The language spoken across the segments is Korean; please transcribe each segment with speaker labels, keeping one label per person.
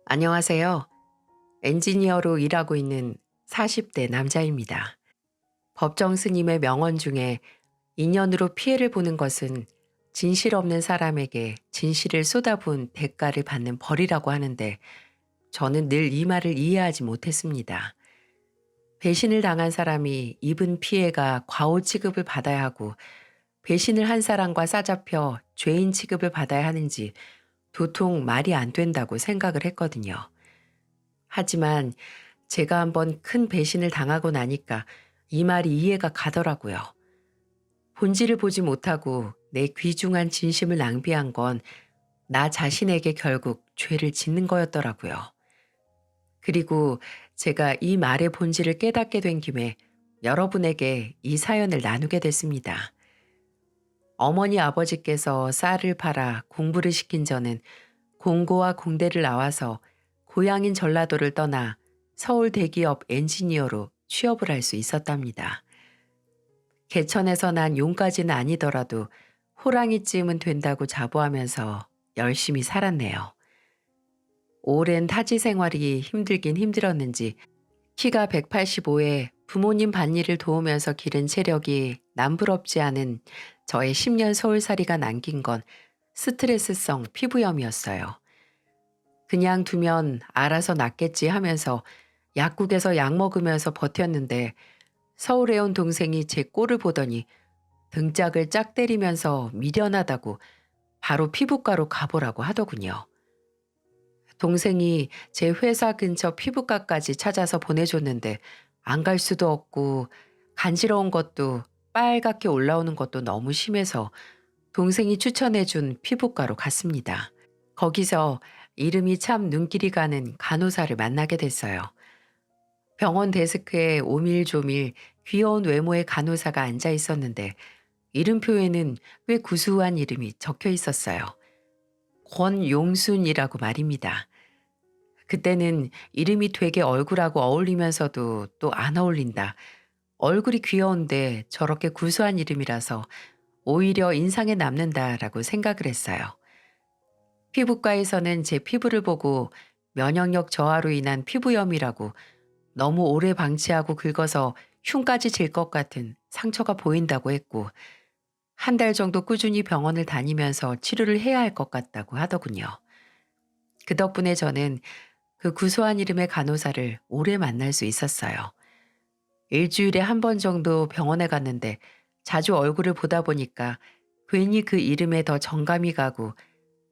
Speaker 1: 안녕하세요. 엔지니어로 일하고 있는 40대 남자입니다. 법정 스님의 명언 중에 인연으로 피해를 보는 것은 진실 없는 사람에게 진실을 쏟아부은 대가를 받는 벌이라고 하는데 저는 늘 이 말을 이해하지 못했습니다. 배신을 당한 사람이 입은 피해가 과오 취급을 받아야 하고 배신을 한 사람과 싸잡혀 죄인 취급을 받아야 하는지 도통 말이 안 된다고 생각을 했거든요. 하지만 제가 한번 큰 배신을 당하고 나니까 이 말이 이해가 가더라고요. 본질을 보지 못하고 내 귀중한 진심을 낭비한 건 나 자신에게 결국 죄를 짓는 거였더라고요. 그리고 제가 이 말의 본질을 깨닫게 된 김에 여러분에게 이 사연을 나누게 됐습니다. 어머니 아버지께서 쌀을 팔아 공부를 시킨 저는 공고와 공대를 나와서 고향인 전라도를 떠나 서울 대기업 엔지니어로 취업을 할 수 있었답니다. 개천에서 난 용까지는 아니더라도 호랑이쯤은 된다고 자부하면서 열심히 살았네요. 오랜 타지 생활이 힘들긴 힘들었는지 키가 185에 부모님 밭일을 도우면서 기른 체력이 남부럽지 않은 저의 10년 서울살이가 남긴 건 스트레스성 피부염이었어요. 그냥 두면 알아서 낫겠지 하면서 약국에서 약 먹으면서 버텼는데 서울에 온 동생이 제 꼴을 보더니 등짝을 짝 때리면서 미련하다고 바로 피부과로 가보라고 하더군요. 동생이 제 회사 근처 피부과까지 찾아서 보내줬는데 안 갈 수도 없고 간지러운 것도 빨갛게 올라오는 것도 너무 심해서 동생이 추천해준 피부과로 갔습니다. 거기서 이름이 참 눈길이 가는 간호사를 만나게 됐어요. 병원 데스크에 오밀조밀 귀여운 외모의 간호사가 앉아 있었는데 이름표에는 꽤 구수한 이름이 적혀 있었어요. 권용순이라고 말입니다. 그때는 이름이 되게 얼굴하고 어울리면서도 또 안 어울린다. 얼굴이 귀여운데 저렇게 구수한 이름이라서 오히려 인상에 남는다라고 생각을 했어요. 피부과에서는 제 피부를 보고 면역력 저하로 인한 피부염이라고 너무 오래 방치하고 긁어서 흉까지 질 것 같은 상처가 보인다고 했고 한 달 정도 꾸준히 병원을 다니면서 치료를 해야 할 것 같다고 하더군요. 그 덕분에 저는 그 구수한 이름의 간호사를 오래 만날 수 있었어요. 일주일에 한 번 정도 병원에 갔는데 자주 얼굴을 보다 보니까 괜히 그 이름에 더 정감이 가고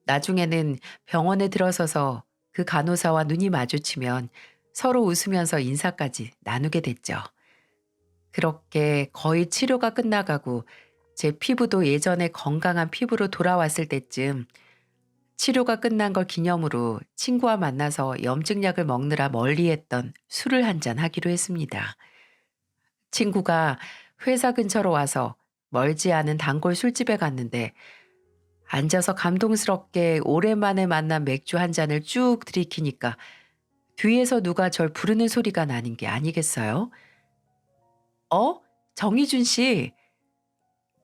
Speaker 1: 나중에는 병원에 들어서서 그 간호사와 눈이 마주치면 서로 웃으면서 인사까지 나누게 됐죠. 그렇게 거의 치료가 끝나가고 제 피부도 예전에 건강한 피부로 돌아왔을 때쯤 치료가 끝난 걸 기념으로 친구와 만나서 염증약을 먹느라 멀리했던 술을 한잔 하기로 했습니다. 친구가 회사 근처로 와서 멀지 않은 단골 술집에 갔는데 앉아서 감동스럽게 오랜만에 만난 맥주 한 잔을 쭉 들이키니까 뒤에서 누가 절 부르는 소리가 나는 게 아니겠어요? 어? 정희준 씨.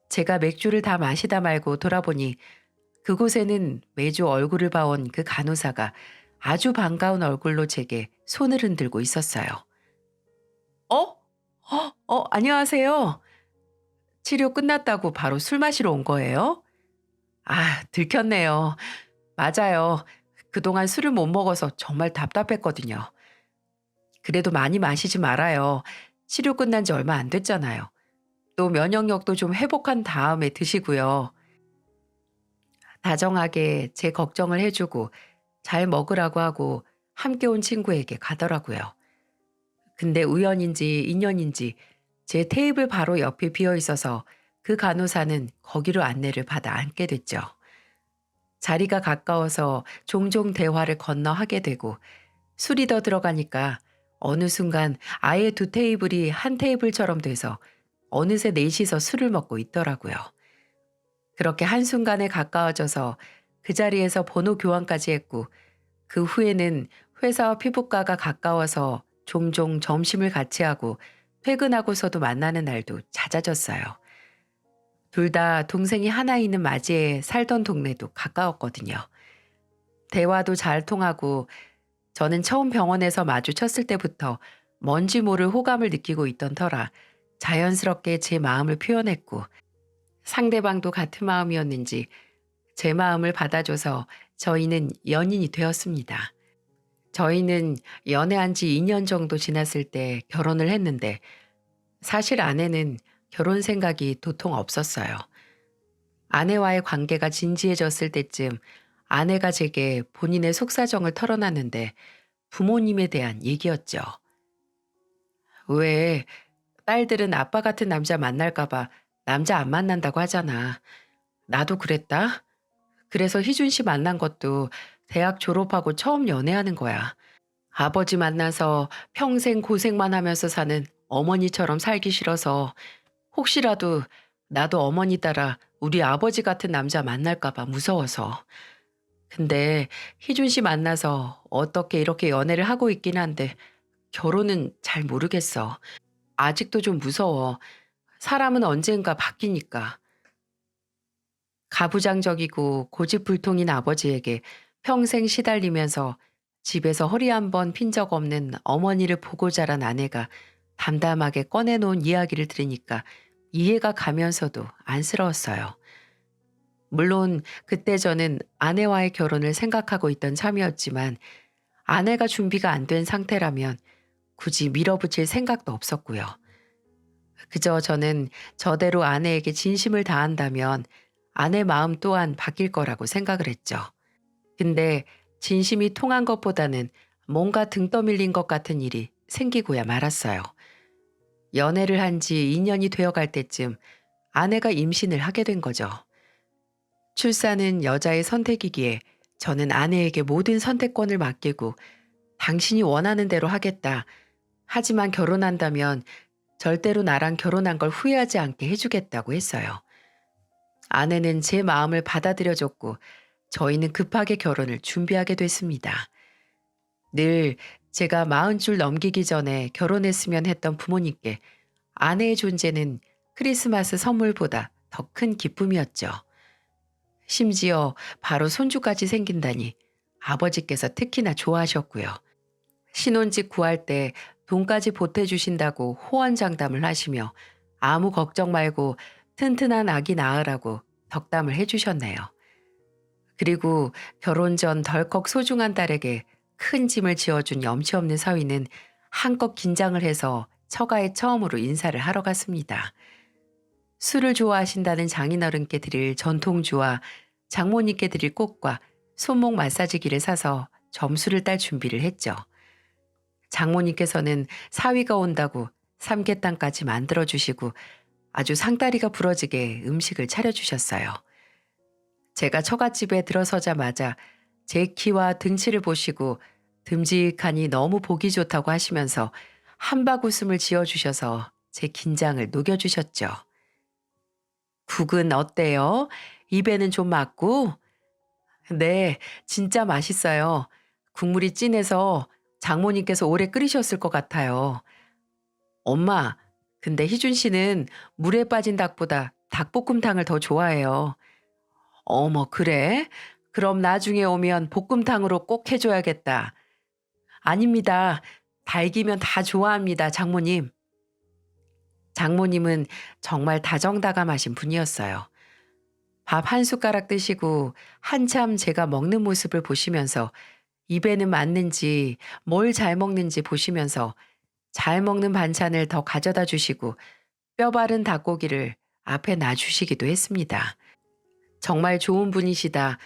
Speaker 1: 제가 맥주를 다 마시다 말고 돌아보니 그곳에는 매주 얼굴을 봐온 그 간호사가 아주 반가운 얼굴로 제게 손을 흔들고 있었어요. 어? 안녕하세요. 치료 끝났다고 바로 술 마시러 온 거예요? 아, 들켰네요. 맞아요. 그동안 술을 못 먹어서 정말 답답했거든요. 그래도 많이 마시지 말아요. 치료 끝난 지 얼마 안 됐잖아요. 또 면역력도 좀 회복한 다음에 드시고요. 다정하게 제 걱정을 해주고 잘 먹으라고 하고 함께 온 친구에게 가더라고요. 근데 우연인지 인연인지 제 테이블 바로 옆이 비어 있어서 그 간호사는 거기로 안내를 받아 앉게 됐죠. 자리가 가까워서 종종 대화를 건너 하게 되고 술이 더 들어가니까 어느 순간 아예 두 테이블이 한 테이블처럼 돼서 어느새 넷이서 술을 먹고 있더라고요. 그렇게 한순간에 가까워져서 그 자리에서 번호 교환까지 했고 그 후에는 회사와 피부과가 가까워서 종종 점심을 같이 하고 퇴근하고서도 만나는 날도 잦아졌어요. 둘 다 동생이 하나 있는 맞이에 살던 동네도 가까웠거든요. 대화도 잘 통하고 저는 처음 병원에서 마주쳤을 때부터 뭔지 모를 호감을 느끼고 있던 터라 자연스럽게 제 마음을 표현했고 상대방도 같은 마음이었는지 제 마음을 받아줘서 저희는 연인이 되었습니다. 저희는 연애한 지 2년 정도 지났을 때 결혼을 했는데 사실 아내는 결혼 생각이 도통 없었어요. 아내와의 관계가 진지해졌을 때쯤 아내가 제게 본인의 속사정을 털어놨는데 부모님에 대한 얘기였죠. 왜 딸들은 아빠 같은 남자 만날까봐 남자 안 만난다고 하잖아. 나도 그랬다. 그래서 희준 씨 만난 것도 대학 졸업하고 처음 연애하는 거야. 아버지 만나서 평생 고생만 하면서 사는 어머니처럼 살기 싫어서 혹시라도 나도 어머니 따라 우리 아버지 같은 남자 만날까봐 무서워서. 근데 희준 씨 만나서 어떻게 이렇게 연애를 하고 있긴 한데 결혼은 잘 모르겠어. 아직도 좀 무서워. 사람은 언젠가 바뀌니까. 가부장적이고 고집불통인 아버지에게 평생 시달리면서 집에서 허리 한 번 핀 적 없는 어머니를 보고 자란 아내가 담담하게 꺼내놓은 이야기를 들으니까 이해가 가면서도 안쓰러웠어요. 물론 그때 저는 아내와의 결혼을 생각하고 있던 참이었지만 아내가 준비가 안 된 상태라면 굳이 밀어붙일 생각도 없었고요. 그저 저는 저대로 아내에게 진심을 다한다면 아내 마음 또한 바뀔 거라고 생각을 했죠. 근데 진심이 통한 것보다는 뭔가 등 떠밀린 것 같은 일이 생기고야 말았어요. 연애를 한 지 2년이 되어 갈 때쯤 아내가 임신을 하게 된 거죠. 출산은 여자의 선택이기에 저는 아내에게 모든 선택권을 맡기고 당신이 원하는 대로 하겠다. 하지만 결혼한다면 절대로 나랑 결혼한 걸 후회하지 않게 해주겠다고 했어요. 아내는 제 마음을 받아들여줬고 저희는 급하게 결혼을 준비하게 됐습니다. 늘 제가 40줄 넘기기 전에 결혼했으면 했던 부모님께 아내의 존재는 크리스마스 선물보다 더 큰 기쁨이었죠. 심지어 바로 손주까지 생긴다니 아버지께서 특히나 좋아하셨고요. 신혼집 구할 때 돈까지 보태주신다고 호언장담을 하시며 아무 걱정 말고 튼튼한 아기 낳으라고 덕담을 해주셨네요. 그리고 결혼 전 덜컥 소중한 딸에게 큰 짐을 지어준 염치 없는 사위는 한껏 긴장을 해서 처가에 처음으로 인사를 하러 갔습니다. 술을 좋아하신다는 장인어른께 드릴 전통주와 장모님께 드릴 꽃과 손목 마사지기를 사서 점수를 딸 준비를 했죠. 장모님께서는 사위가 온다고 삼계탕까지 만들어주시고 아주 상다리가 부러지게 음식을 차려주셨어요. 제가 처갓집에 들어서자마자 제 키와 등치를 보시고 듬직하니 너무 보기 좋다고 하시면서 한박 웃음을 지어주셔서 제 긴장을 녹여주셨죠. 국은 어때요? 입에는 좀 맞고? 네, 진짜 맛있어요. 국물이 진해서 장모님께서 오래 끓이셨을 것 같아요. 엄마, 근데 희준 씨는 물에 빠진 닭보다 닭볶음탕을 더 좋아해요. 어머, 그래? 그럼 나중에 오면 볶음탕으로 꼭 해줘야겠다. 아닙니다. 닭이면 다 좋아합니다, 장모님. 장모님은 정말 다정다감하신 분이었어요. 밥 한 숟가락 드시고 한참 제가 먹는 모습을 보시면서 입에는 맞는지 뭘 잘 먹는지 보시면서 잘 먹는 반찬을 더 가져다 주시고 뼈 바른 닭고기를 앞에 놔주시기도 했습니다. 정말 좋은 분이시다.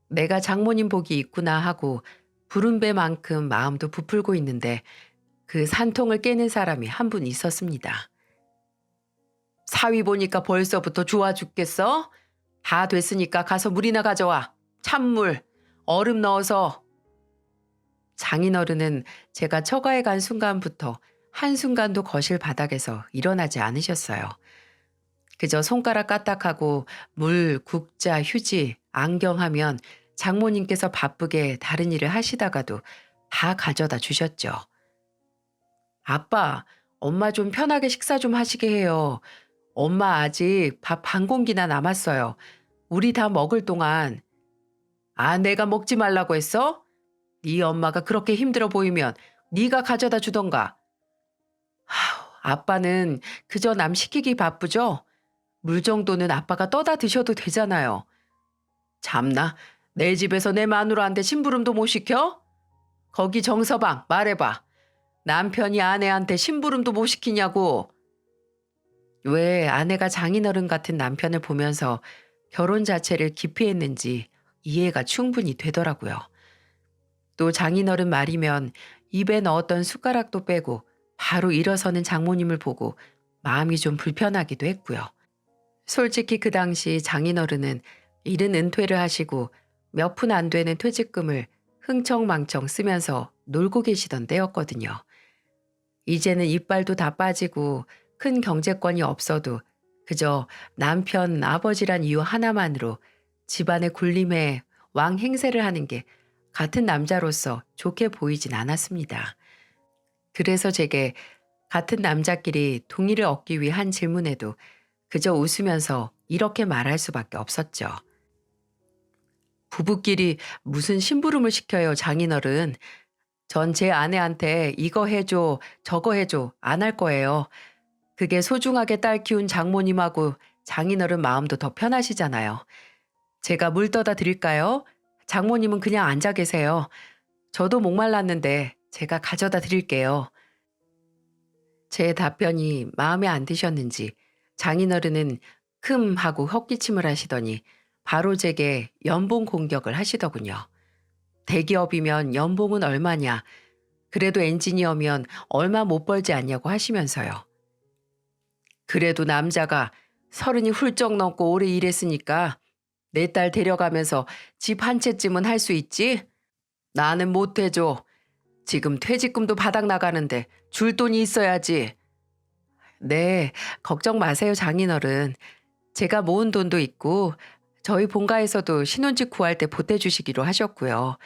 Speaker 1: 내가 장모님 복이 있구나 하고 부른 배만큼 마음도 부풀고 있는데 그 산통을 깨는 사람이 한 분 있었습니다. 사위 보니까 벌써부터 좋아 죽겠어? 다 됐으니까 가서 물이나 가져와. 찬물, 얼음 넣어서. 장인어른은 제가 처가에 간 순간부터 한순간도 거실 바닥에서 일어나지 않으셨어요. 그저 손가락 까딱하고 물, 국자, 휴지, 안경하면 장모님께서 바쁘게 다른 일을 하시다가도 다 가져다 주셨죠. 아빠, 엄마 좀 편하게 식사 좀 하시게 해요. 엄마 아직 밥 반 공기나 남았어요. 우리 다 먹을 동안. 아, 내가 먹지 말라고 했어? 네 엄마가 그렇게 힘들어 보이면 네가 가져다 주던가. 아빠는 그저 남 시키기 바쁘죠? 물 정도는 아빠가 떠다 드셔도 되잖아요. 참나, 내 집에서 내 마누라한테 심부름도 못 시켜? 거기 정서방 말해봐. 남편이 아내한테 심부름도 못 시키냐고. 왜 아내가 장인어른 같은 남편을 보면서 결혼 자체를 기피했는지 이해가 충분히 되더라고요. 또 장인어른 말이면 입에 넣었던 숟가락도 빼고 바로 일어서는 장모님을 보고 마음이 좀 불편하기도 했고요. 솔직히 그 당시 장인어른은 이른 은퇴를 하시고 몇 푼 안 되는 퇴직금을 흥청망청 쓰면서 놀고 계시던 때였거든요. 이제는 이빨도 다 빠지고 큰 경제권이 없어도 그저 남편, 아버지란 이유 하나만으로 집안의 굴림에 왕 행세를 하는 게 같은 남자로서 좋게 보이진 않았습니다. 그래서 제게 같은 남자끼리 동의를 얻기 위한 질문에도 그저 웃으면서 이렇게 말할 수밖에 없었죠. 부부끼리 무슨 심부름을 시켜요, 장인어른. 전 제 아내한테 이거 해줘, 저거 해줘 안 할 거예요. 그게 소중하게 딸 키운 장모님하고 장인어른 마음도 더 편하시잖아요. 제가 물 떠다 드릴까요? 장모님은 그냥 앉아 계세요. 저도 목말랐는데 제가 가져다 드릴게요. 제 답변이 마음에 안 드셨는지 장인어른은 큼 하고 헛기침을 하시더니 바로 제게 연봉 공격을 하시더군요. 대기업이면 연봉은 얼마냐? 그래도 엔지니어면 얼마 못 벌지 않냐고 하시면서요. 그래도 남자가 서른이 훌쩍 넘고 오래 일했으니까 내 딸 데려가면서 집 한 채쯤은 할 수 있지? 나는 못 해줘. 지금 퇴직금도 바닥 나가는데 줄 돈이 있어야지. 네, 걱정 마세요, 장인어른. 제가 모은 돈도 있고 저희 본가에서도 신혼집 구할 때 보태주시기로 하셨고요.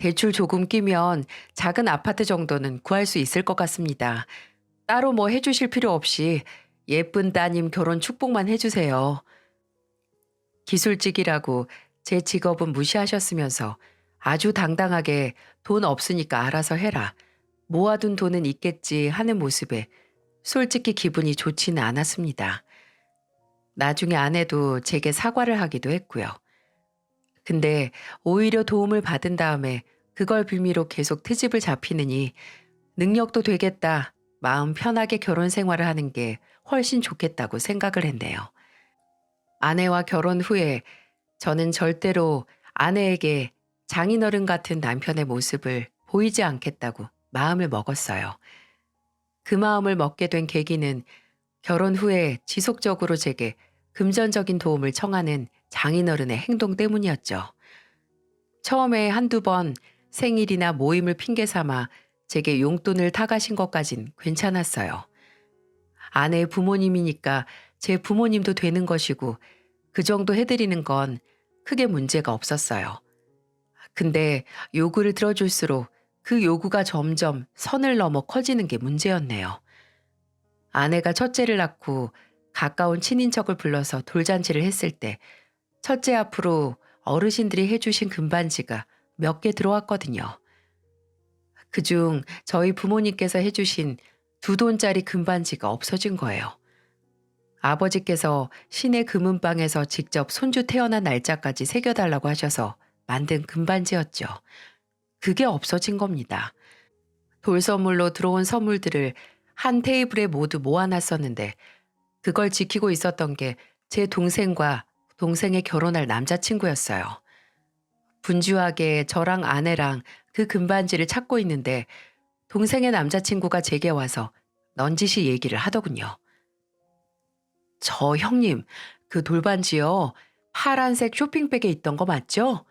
Speaker 1: 대출 조금 끼면 작은 아파트 정도는 구할 수 있을 것 같습니다. 따로 뭐 해주실 필요 없이 예쁜 따님 결혼 축복만 해주세요. 기술직이라고 제 직업은 무시하셨으면서 아주 당당하게 돈 없으니까 알아서 해라. 모아둔 돈은 있겠지 하는 모습에 솔직히 기분이 좋지는 않았습니다. 나중에 아내도 제게 사과를 하기도 했고요. 근데 오히려 도움을 받은 다음에 그걸 빌미로 계속 트집을 잡히느니 능력도 되겠다. 마음 편하게 결혼 생활을 하는 게 훨씬 좋겠다고 생각을 했네요. 아내와 결혼 후에 저는 절대로 아내에게 장인어른 같은 남편의 모습을 보이지 않겠다고 마음을 먹었어요. 그 마음을 먹게 된 계기는 결혼 후에 지속적으로 제게 금전적인 도움을 청하는 장인어른의 행동 때문이었죠. 처음에 한두 번 생일이나 모임을 핑계 삼아 제게 용돈을 타가신 것까진 괜찮았어요. 아내의 부모님이니까 제 부모님도 되는 것이고 그 정도 해드리는 건 크게 문제가 없었어요. 근데 요구를 들어줄수록 그 요구가 점점 선을 넘어 커지는 게 문제였네요. 아내가 첫째를 낳고 가까운 친인척을 불러서 돌잔치를 했을 때 첫째 앞으로 어르신들이 해주신 금반지가 몇 개 들어왔거든요. 그중 저희 부모님께서 해주신 2돈짜리 금반지가 없어진 거예요. 아버지께서 시내 금은방에서 직접 손주 태어난 날짜까지 새겨달라고 하셔서 만든 금반지였죠. 그게 없어진 겁니다. 돌 선물로 들어온 선물들을 한 테이블에 모두 모아놨었는데 그걸 지키고 있었던 게 제 동생과 동생의 결혼할 남자친구였어요. 분주하게 저랑 아내랑 그 금반지를 찾고 있는데 동생의 남자친구가 제게 와서 넌지시 얘기를 하더군요. 저 형님, 그 돌반지요. 파란색 쇼핑백에 있던 거 맞죠?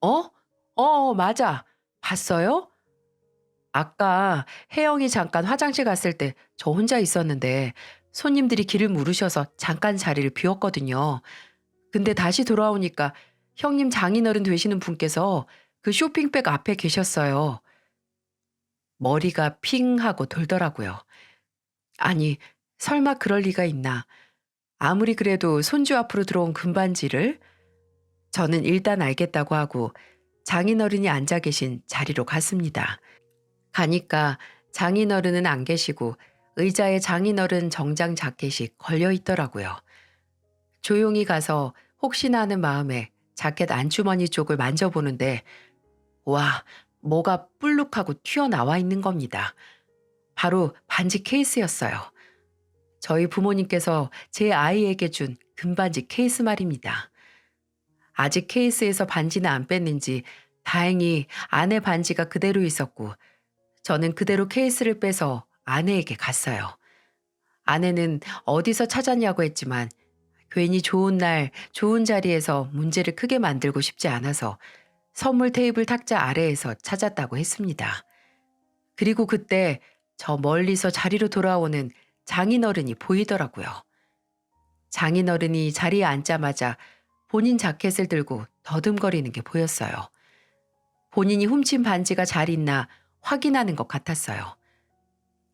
Speaker 1: 어? 맞아. 봤어요? 아까 혜영이 잠깐 화장실 갔을 때 저 혼자 있었는데 손님들이 길을 물으셔서 잠깐 자리를 비웠거든요. 근데 다시 돌아오니까 형님 장인어른 되시는 분께서 그 쇼핑백 앞에 계셨어요. 머리가 핑 하고 돌더라고요. 아니, 설마 그럴 리가 있나. 아무리 그래도 손주 앞으로 들어온 금반지를 저는 일단 알겠다고 하고 장인어른이 앉아 계신 자리로 갔습니다. 가니까 장인어른은 안 계시고 의자에 장인어른 정장 자켓이 걸려 있더라고요. 조용히 가서 혹시나 하는 마음에 자켓 안주머니 쪽을 만져보는데 와, 뭐가 불룩하고 튀어나와 있는 겁니다. 바로 반지 케이스였어요. 저희 부모님께서 제 아이에게 준 금반지 케이스 말입니다. 아직 케이스에서 반지는 안 뺐는지 다행히 아내 반지가 그대로 있었고 저는 그대로 케이스를 빼서 아내에게 갔어요. 아내는 어디서 찾았냐고 했지만 괜히 좋은 날 좋은 자리에서 문제를 크게 만들고 싶지 않아서 선물 테이블 탁자 아래에서 찾았다고 했습니다. 그리고 그때 저 멀리서 자리로 돌아오는 장인어른이 보이더라고요. 장인어른이 자리에 앉자마자 본인 자켓을 들고 더듬거리는 게 보였어요. 본인이 훔친 반지가 잘 있나 확인하는 것 같았어요.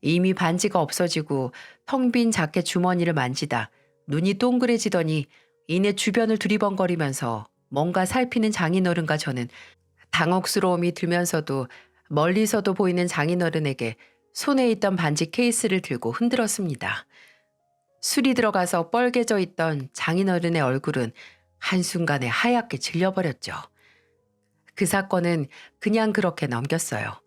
Speaker 1: 이미 반지가 없어지고 텅 빈 자켓 주머니를 만지다 눈이 동그래지더니 이내 주변을 두리번거리면서 뭔가 살피는 장인어른과 저는 당혹스러움이 들면서도 멀리서도 보이는 장인어른에게 손에 있던 반지 케이스를 들고 흔들었습니다. 술이 들어가서 뻘개져 있던 장인어른의 얼굴은 한순간에 하얗게 질려버렸죠. 그 사건은 그냥 그렇게 넘겼어요.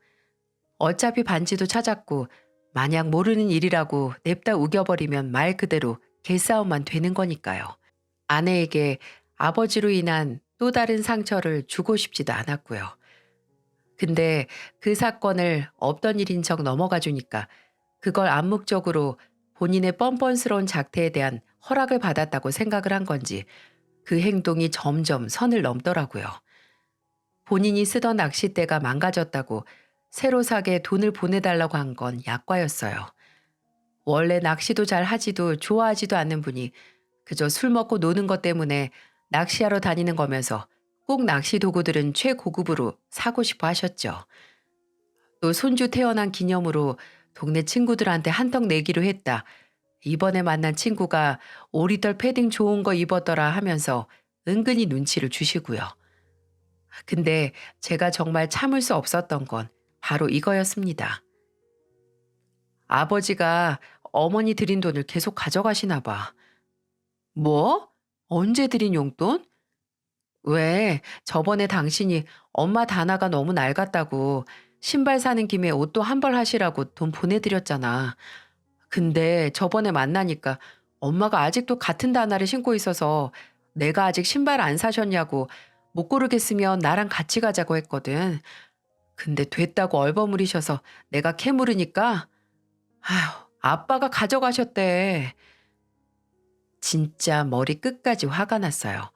Speaker 1: 어차피 반지도 찾았고 마냥 모르는 일이라고 냅다 우겨버리면 말 그대로 개싸움만 되는 거니까요. 아내에게 아버지로 인한 또 다른 상처를 주고 싶지도 않았고요. 근데 그 사건을 없던 일인 척 넘어가 주니까 그걸 암묵적으로 본인의 뻔뻔스러운 작태에 대한 허락을 받았다고 생각을 한 건지 그 행동이 점점 선을 넘더라고요. 본인이 쓰던 낚싯대가 망가졌다고 새로 사게 돈을 보내달라고 한 건 약과였어요. 원래 낚시도 잘 하지도 좋아하지도 않는 분이 그저 술 먹고 노는 것 때문에 낚시하러 다니는 거면서 꼭 낚시 도구들은 최고급으로 사고 싶어 하셨죠. 또 손주 태어난 기념으로 동네 친구들한테 한턱 내기로 했다. 이번에 만난 친구가 오리털 패딩 좋은 거 입었더라 하면서 은근히 눈치를 주시고요. 근데 제가 정말 참을 수 없었던 건 바로 이거였습니다. 아버지가 어머니 드린 돈을 계속 가져가시나 봐. 뭐? 언제 드린 용돈? 왜 저번에 당신이 엄마 단아가 너무 낡았다고 신발 사는 김에 옷도 한 벌 하시라고 돈 보내드렸잖아. 근데 저번에 만나니까 엄마가 아직도 같은 단아를 신고 있어서 내가 아직 신발 안 사셨냐고 못 고르겠으면 나랑 같이 가자고 했거든. 근데 됐다고 얼버무리셔서 내가 캐물으니까 아휴, 아빠가 가져가셨대. 진짜 머리 끝까지 화가 났어요.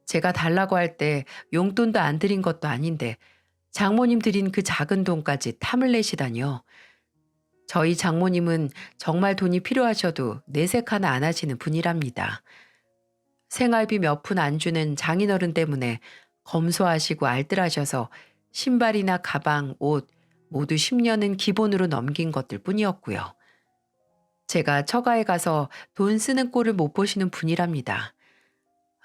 Speaker 1: 제가 달라고 할 때 용돈도 안 드린 것도 아닌데 장모님 드린 그 작은 돈까지 탐을 내시다니요. 저희 장모님은 정말 돈이 필요하셔도 내색 하나 안 하시는 분이랍니다. 생활비 몇 푼 안 주는 장인어른 때문에 검소하시고 알뜰하셔서 신발이나 가방, 옷 모두 10년은 기본으로 넘긴 것들 뿐이었고요. 제가 처가에 가서 돈 쓰는 꼴을 못 보시는 분이랍니다.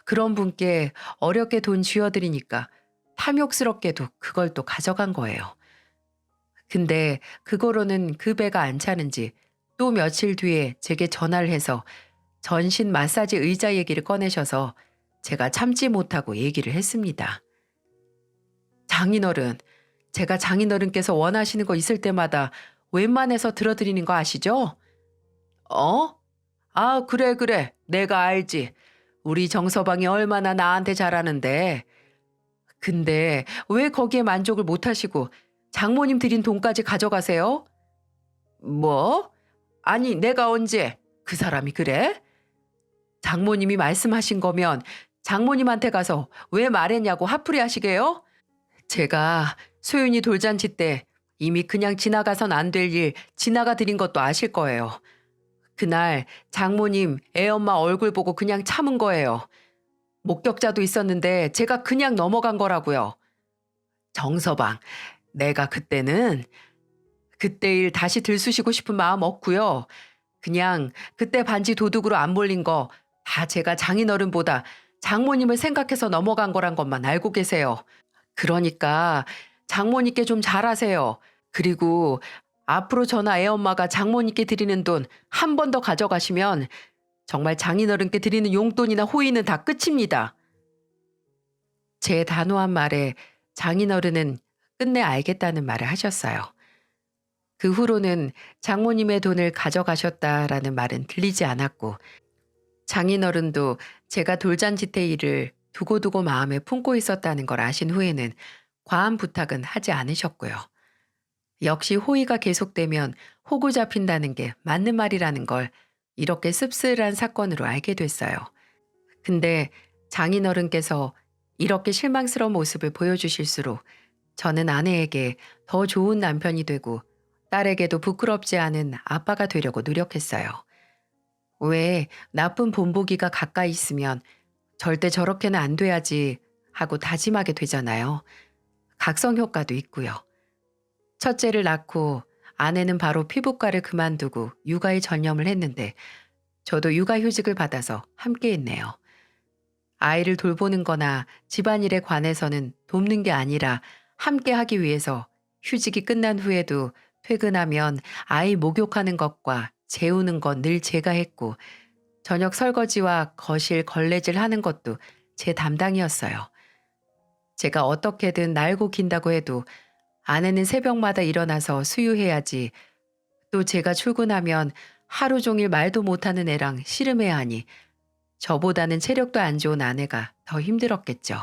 Speaker 1: 그런 분께 어렵게 돈 쥐어드리니까 탐욕스럽게도 그걸 또 가져간 거예요. 근데 그거로는 그 배가 안 차는지 또 며칠 뒤에 제게 전화를 해서 전신 마사지 의자 얘기를 꺼내셔서 제가 참지 못하고 얘기를 했습니다. 장인어른, 제가 장인어른께서 원하시는 거 있을 때마다 웬만해서 들어드리는 거 아시죠? 어? 아, 그래, 그래. 내가 알지. 우리 정서방이 얼마나 나한테 잘하는데. 근데 왜 거기에 만족을 못 하시고 장모님 드린 돈까지 가져가세요? 뭐? 아니, 내가 언제? 그 사람이 그래? 장모님이 말씀하신 거면 장모님한테 가서 왜 말했냐고 화풀이 하시게요? 제가 소윤이 돌잔치 때 이미 그냥 지나가선 안 될 일 지나가 드린 것도 아실 거예요. 그날 장모님 애엄마 얼굴 보고 그냥 참은 거예요. 목격자도 있었는데 제가 그냥 넘어간 거라고요. 정서방, 내가 그때 일 다시 들쑤시고 싶은 마음 없고요. 그냥 그때 반지 도둑으로 안 몰린 거 다 제가 장인어른보다 장모님을 생각해서 넘어간 거란 것만 알고 계세요. 그러니까 장모님께 좀 잘하세요. 그리고 앞으로 저나 애엄마가 장모님께 드리는 돈 한 번 더 가져가시면 정말 장인어른께 드리는 용돈이나 호의는 다 끝입니다. 제 단호한 말에 장인어른은 끝내 알겠다는 말을 하셨어요. 그 후로는 장모님의 돈을 가져가셨다라는 말은 들리지 않았고 장인어른도 제가 돌잔치때 일을 두고두고 마음에 품고 있었다는 걸 아신 후에는 과한 부탁은 하지 않으셨고요. 역시 호의가 계속되면 호구 잡힌다는 게 맞는 말이라는 걸 이렇게 씁쓸한 사건으로 알게 됐어요. 근데 장인어른께서 이렇게 실망스러운 모습을 보여주실수록 저는 아내에게 더 좋은 남편이 되고 딸에게도 부끄럽지 않은 아빠가 되려고 노력했어요. 왜 나쁜 본보기가 가까이 있으면 절대 저렇게는 안 돼야지 하고 다짐하게 되잖아요. 각성 효과도 있고요. 첫째를 낳고 아내는 바로 피부과를 그만두고 육아에 전념을 했는데 저도 육아휴직을 받아서 함께 했네요. 아이를 돌보는 거나 집안일에 관해서는 돕는 게 아니라 함께 하기 위해서 휴직이 끝난 후에도 퇴근하면 아이 목욕하는 것과 재우는 건 늘 제가 했고 저녁 설거지와 거실 걸레질 하는 것도 제 담당이었어요. 제가 어떻게든 날고 긴다고 해도 아내는 새벽마다 일어나서 수유해야지 또 제가 출근하면 하루 종일 말도 못하는 애랑 씨름해야 하니 저보다는 체력도 안 좋은 아내가 더 힘들었겠죠.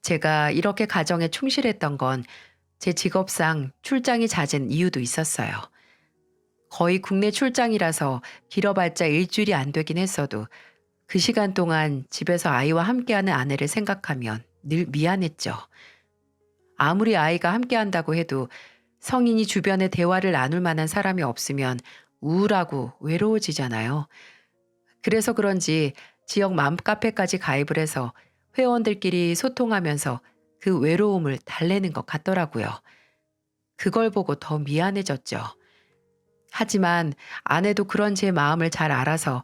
Speaker 1: 제가 이렇게 가정에 충실했던 건 제 직업상 출장이 잦은 이유도 있었어요. 거의 국내 출장이라서 길어봤자 일주일이 안 되긴 했어도 그 시간 동안 집에서 아이와 함께하는 아내를 생각하면 늘 미안했죠. 아무리 아이가 함께한다고 해도 성인이 주변에 대화를 나눌 만한 사람이 없으면 우울하고 외로워지잖아요. 그래서 그런지 지역 맘카페까지 가입을 해서 회원들끼리 소통하면서 그 외로움을 달래는 것 같더라고요. 그걸 보고 더 미안해졌죠. 하지만 아내도 그런 제 마음을 잘 알아서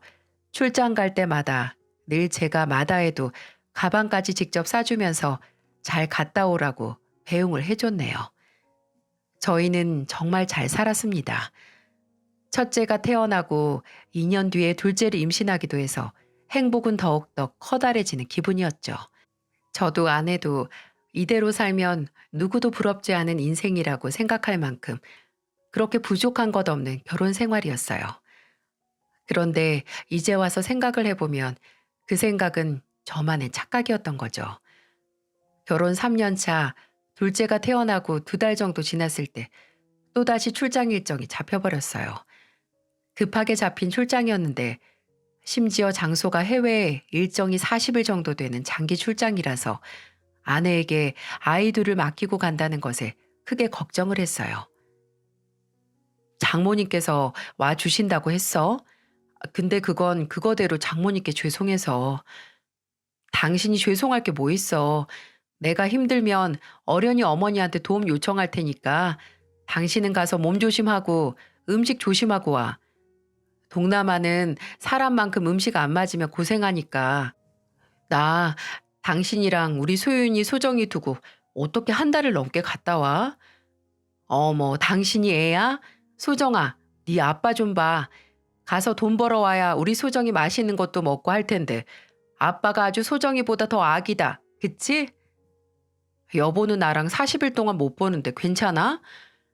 Speaker 1: 출장 갈 때마다 늘 제가 마다해도 가방까지 직접 싸주면서 잘 갔다 오라고 배웅을 해줬네요. 저희는 정말 잘 살았습니다. 첫째가 태어나고 2년 뒤에 둘째를 임신하기도 해서 행복은 더욱더 커다래지는 기분이었죠. 저도 아내도 이대로 살면 누구도 부럽지 않은 인생이라고 생각할 만큼 그렇게 부족한 것 없는 결혼 생활이었어요. 그런데 이제 와서 생각을 해보면 그 생각은 저만의 착각이었던 거죠. 결혼 3년 차 둘째가 태어나고 2달 정도 지났을 때 또다시 출장 일정이 잡혀버렸어요. 급하게 잡힌 출장이었는데 심지어 장소가 해외에 일정이 40일 정도 되는 장기 출장이라서 아내에게 아이 둘을 맡기고 간다는 것에 크게 걱정을 했어요. 장모님께서 와 주신다고 했어? 근데 그건 그거대로 장모님께 죄송해서. 당신이 죄송할 게 뭐 있어. 내가 힘들면 어련히 어머니한테 도움 요청할 테니까 당신은 가서 몸 조심하고 음식 조심하고 와. 동남아는 사람만큼 음식 안 맞으면 고생하니까. 나 당신이랑 우리 소윤이 소정이 두고 어떻게 한 달을 넘게 갔다 와? 어머, 당신이 애야? 소정아, 네 아빠 좀 봐. 가서 돈 벌어와야 우리 소정이 맛있는 것도 먹고 할 텐데 아빠가 아주 소정이보다 더 악이다. 그치? 여보는 나랑 40일 동안 못 보는데 괜찮아?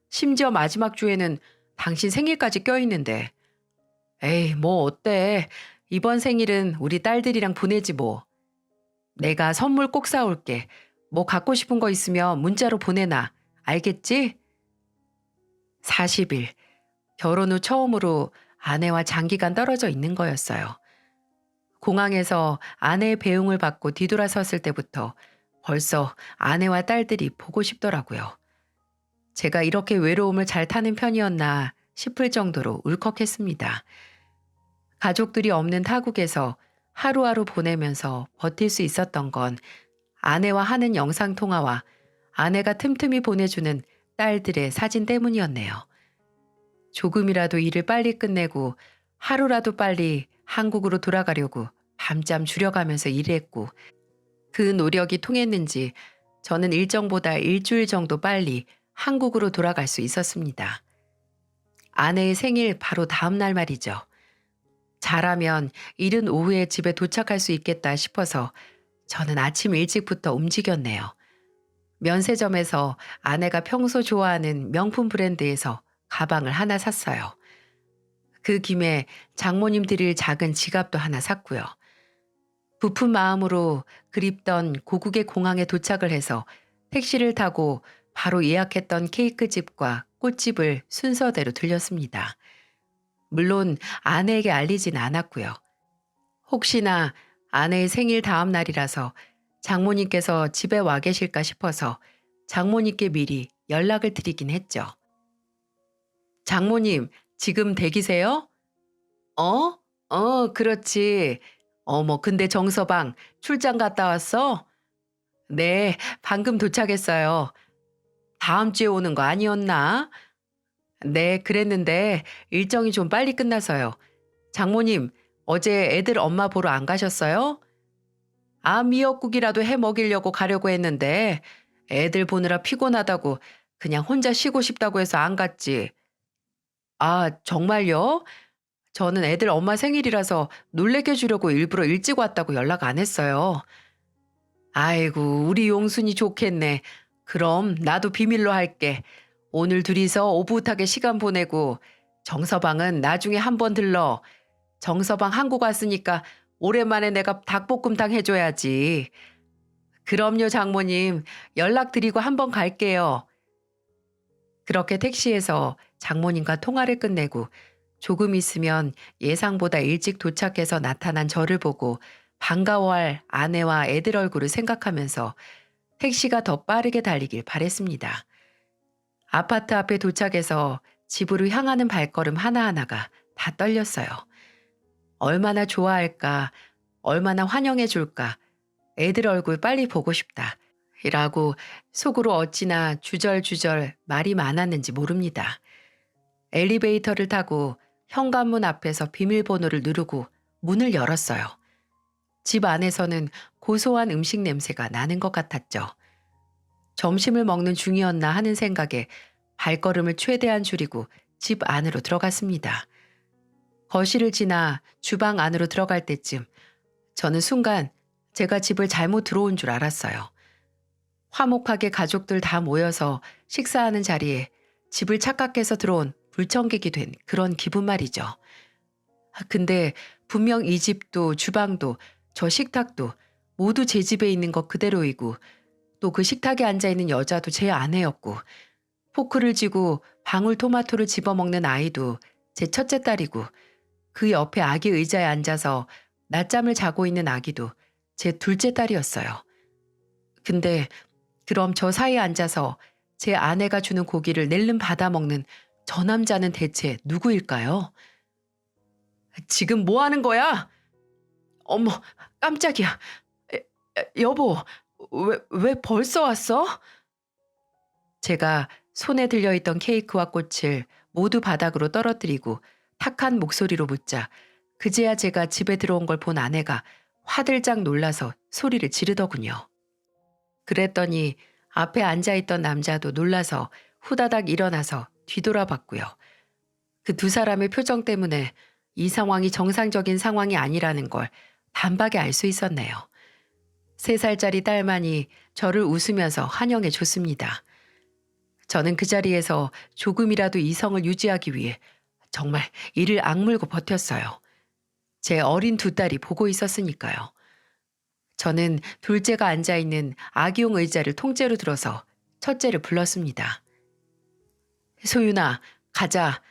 Speaker 1: 심지어 마지막 주에는 당신 생일까지 껴있는데. 에이, 뭐 어때? 이번 생일은 우리 딸들이랑 보내지 뭐. 내가 선물 꼭 사올게. 뭐 갖고 싶은 거 있으면 문자로 보내놔. 알겠지? 40일. 결혼 후 처음으로 아내와 장기간 떨어져 있는 거였어요. 공항에서 아내의 배웅을 받고 뒤돌아섰을 때부터 벌써 아내와 딸들이 보고 싶더라고요. 제가 이렇게 외로움을 잘 타는 편이었나 싶을 정도로 울컥했습니다. 가족들이 없는 타국에서 하루하루 보내면서 버틸 수 있었던 건 아내와 하는 영상통화와 아내가 틈틈이 보내주는 딸들의 사진 때문이었네요. 조금이라도 일을 빨리 끝내고 하루라도 빨리 한국으로 돌아가려고 밤잠 줄여가면서 일했고 그 노력이 통했는지 저는 일정보다 일주일 정도 빨리 한국으로 돌아갈 수 있었습니다. 아내의 생일 바로 다음 날 말이죠. 잘하면 이른 오후에 집에 도착할 수 있겠다 싶어서 저는 아침 일찍부터 움직였네요. 면세점에서 아내가 평소 좋아하는 명품 브랜드에서 가방을 하나 샀어요. 그 김에 장모님 드릴 작은 지갑도 하나 샀고요. 부푼 마음으로 그립던 고국의 공항에 도착을 해서 택시를 타고 바로 예약했던 케이크집과 꽃집을 순서대로 들렸습니다. 물론 아내에게 알리진 않았고요. 혹시나 아내의 생일 다음 날이라서 장모님께서 집에 와 계실까 싶어서 장모님께 미리 연락을 드리긴 했죠. 장모님, 지금 댁이세요? 어? 그렇지. 어머, 근데 정서방 출장 갔다 왔어? 네, 방금 도착했어요. 다음 주에 오는 거 아니었나? 네, 그랬는데 일정이 좀 빨리 끝나서요. 장모님, 어제 애들 엄마 보러 안 가셨어요? 아, 미역국이라도 해 먹이려고 가려고 했는데 애들 보느라 피곤하다고 그냥 혼자 쉬고 싶다고 해서 안 갔지. 아, 정말요? 저는 애들 엄마 생일이라서 놀래켜 주려고 일부러 일찍 왔다고 연락 안 했어요. 아이고, 우리 용순이 좋겠네. 그럼 나도 비밀로 할게. 오늘 둘이서 오붓하게 시간 보내고 정서방은 나중에 한번 들러. 정서방 한국 왔으니까 오랜만에 내가 닭볶음탕 해줘야지. 그럼요, 장모님. 연락드리고 한번 갈게요. 그렇게 택시에서 장모님과 통화를 끝내고 조금 있으면 예상보다 일찍 도착해서 나타난 저를 보고 반가워할 아내와 애들 얼굴을 생각하면서 택시가 더 빠르게 달리길 바랬습니다. 아파트 앞에 도착해서 집으로 향하는 발걸음 하나하나가 다 떨렸어요. 얼마나 좋아할까, 얼마나 환영해 줄까, 애들 얼굴 빨리 보고 싶다. 이라고 속으로 어찌나 주절주절 말이 많았는지 모릅니다. 엘리베이터를 타고 현관문 앞에서 비밀번호를 누르고 문을 열었어요. 집 안에서는 고소한 음식 냄새가 나는 것 같았죠. 점심을 먹는 중이었나 하는 생각에 발걸음을 최대한 줄이고 집 안으로 들어갔습니다. 거실을 지나 주방 안으로 들어갈 때쯤 저는 순간 제가 집을 잘못 들어온 줄 알았어요. 화목하게 가족들 다 모여서 식사하는 자리에 집을 착각해서 들어온 불청객이 된 그런 기분 말이죠. 근데 분명 이 집도 주방도 저 식탁도 모두 제 집에 있는 것 그대로이고 또 그 식탁에 앉아있는 여자도 제 아내였고 포크를 쥐고 방울토마토를 집어먹는 아이도 제 첫째 딸이고 그 옆에 아기 의자에 앉아서 낮잠을 자고 있는 아기도 제 둘째 딸이었어요. 근데 그럼 저 사이에 앉아서 제 아내가 주는 고기를 낼름 받아먹는 저 남자는 대체 누구일까요? 지금 뭐 하는 거야? 어머, 깜짝이야. 여보, 왜 벌써 왔어? 제가 손에 들려있던 케이크와 꽃을 모두 바닥으로 떨어뜨리고 탁한 목소리로 묻자 그제야 제가 집에 들어온 걸 본 아내가 화들짝 놀라서 소리를 지르더군요. 그랬더니 앞에 앉아있던 남자도 놀라서 후다닥 일어나서 뒤돌아봤고요. 그 두 사람의 표정 때문에 이 상황이 정상적인 상황이 아니라는 걸 단박에 알 수 있었네요. 3살짜리 딸만이 저를 웃으면서 환영해 줬습니다. 저는 그 자리에서 조금이라도 이성을 유지하기 위해 정말 이를 악물고 버텼어요. 제 어린 두 딸이 보고 있었으니까요. 저는 둘째가 앉아있는 아기용 의자를 통째로 들어서 첫째를 불렀습니다. 소윤아, 가자.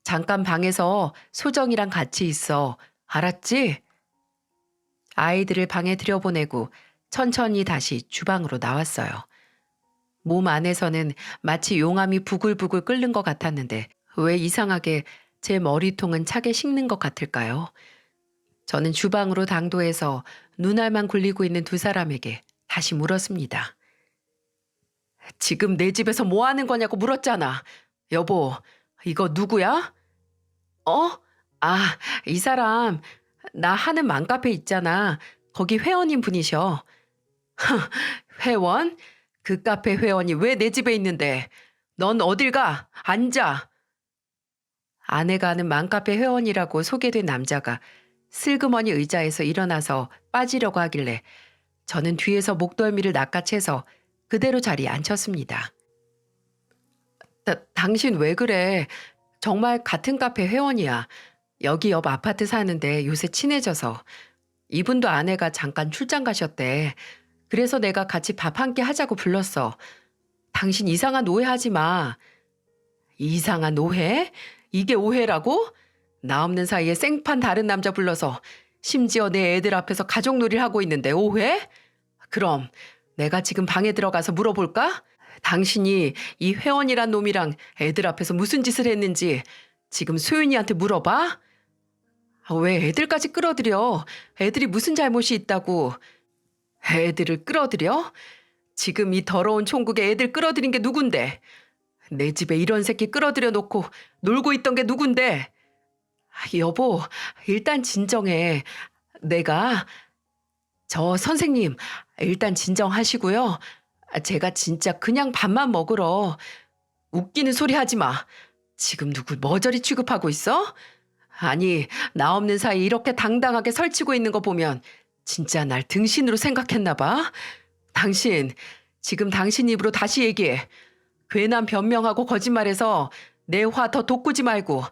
Speaker 1: 잠깐 방에서 소정이랑 같이 있어. 알았지? 아이들을 방에 들여보내고 천천히 다시 주방으로 나왔어요. 몸 안에서는 마치 용암이 부글부글 끓는 것 같았는데 왜 이상하게 제 머리통은 차게 식는 것 같을까요? 저는 주방으로 당도해서 눈알만 굴리고 있는 두 사람에게 다시 물었습니다. 지금 내 집에서 뭐 하는 거냐고 물었잖아. 여보, 이거 누구야? 어? 아, 이 사람 나 하는 맘카페 있잖아. 거기 회원인 분이셔. 회원? 그 카페 회원이 왜 내 집에 있는데? 넌 어딜 가? 앉아. 아내가 아는 맘카페 회원이라고 소개된 남자가 슬그머니 의자에서 일어나서 빠지려고 하길래 저는 뒤에서 목덜미를 낚아채서 그대로 자리에 앉혔습니다. 당신 왜 그래? 정말 같은 카페 회원이야. 여기 옆 아파트 사는데 요새 친해져서. 이분도 아내가 잠깐 출장 가셨대. 그래서 내가 같이 밥 한 끼 하자고 불렀어. 당신 이상한 오해하지 마. 이상한 오해? 이게 오해라고? 나 없는 사이에 생판 다른 남자 불러서 심지어 내 애들 앞에서 가족놀이를 하고 있는데 오해? 그럼 내가 지금 방에 들어가서 물어볼까? 당신이 이 회원이란 놈이랑 애들 앞에서 무슨 짓을 했는지 지금 소윤이한테 물어봐? 왜 애들까지 끌어들여? 애들이 무슨 잘못이 있다고? 애들을 끌어들여? 지금 이 더러운 총국에 애들 끌어들인 게 누군데? 내 집에 이런 새끼 끌어들여 놓고 놀고 있던 게 누군데? 여보, 일단 진정해. 내가 저 선생님, 일단 진정하시고요. 제가 진짜 그냥 밥만 먹으러. 웃기는 소리 하지 마. 지금 누굴 머저리 취급하고 있어? 아니, 나 없는 사이 이렇게 당당하게 설치고 있는 거 보면 진짜 날 등신으로 생각했나 봐. 당신, 지금 당신 입으로 다시 얘기해. 괜한 변명하고 거짓말해서 내 화 더 돋구지 말고.